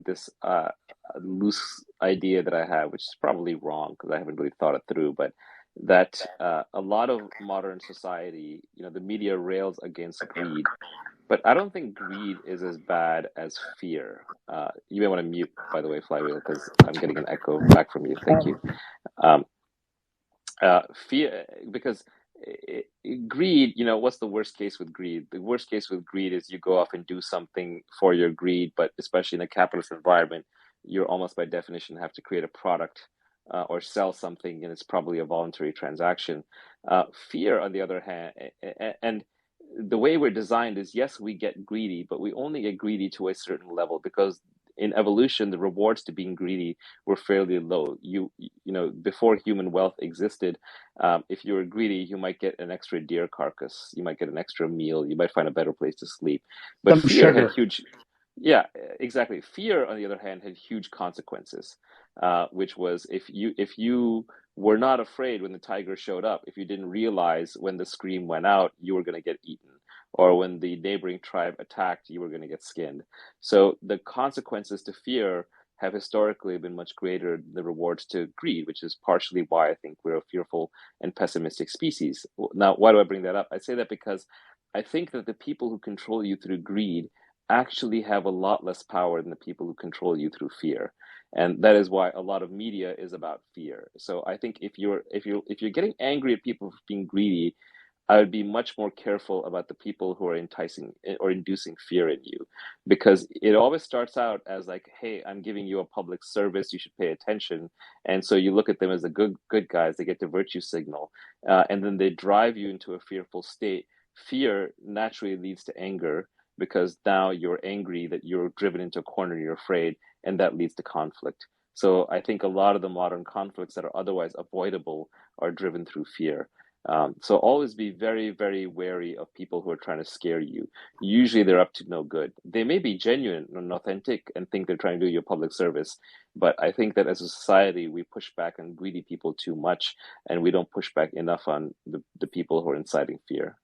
this loose idea that I have, which is probably wrong because I haven't really thought it through, but that a lot of modern society, the media rails against greed, but I don't think greed is as bad as fear. You may want to mute, by the way, Flywheel, because I'm getting an echo back from you. Thank you. Um, fear, because greed, what's the worst case with greed? The worst case with greed is you go off and do something for your greed, but especially in a capitalist environment, you're almost by definition have to create a product or sell something, and it's probably a voluntary transaction. Fear, on the other hand, and the way we're designed is yes, we get greedy, but we only get greedy to a certain level because in evolution, the rewards to being greedy were fairly low. Before human wealth existed, if you were greedy, you might get an extra deer carcass, you might get an extra meal, you might find a better place to sleep. But Some fear had sugar. huge, yeah, exactly. Fear, on the other hand, had huge consequences, which was if you were not afraid when the tiger showed up, if you didn't realize when the scream went out, you were going to get eaten. Or when the neighboring tribe attacked, you were going to get skinned. So the consequences to fear have historically been much greater than the rewards to greed, which is partially why I think we're a fearful and pessimistic species. Now, why do I bring that up? I say that because I think that the people who control you through greed actually have a lot less power than the people who control you through fear. And that is why a lot of media is about fear. So I think if you're getting angry at people for being greedy, I would be much more careful about the people who are enticing or inducing fear in you, because it always starts out as like, "Hey, I'm giving you a public service. You should pay attention." And so you look at them as the good guys. They get to virtue signal, and then they drive you into a fearful state. Fear naturally leads to anger because now you're angry that you're driven into a corner. You're afraid, and that leads to conflict. So I think a lot of the modern conflicts that are otherwise avoidable are driven through fear. So always be very, very wary of people who are trying to scare you. Usually they're up to no good. They may be genuine and authentic and think they're trying to do you a public service, but I think that as a society, we push back on greedy people too much, and we don't push back enough on the people who are inciting fear.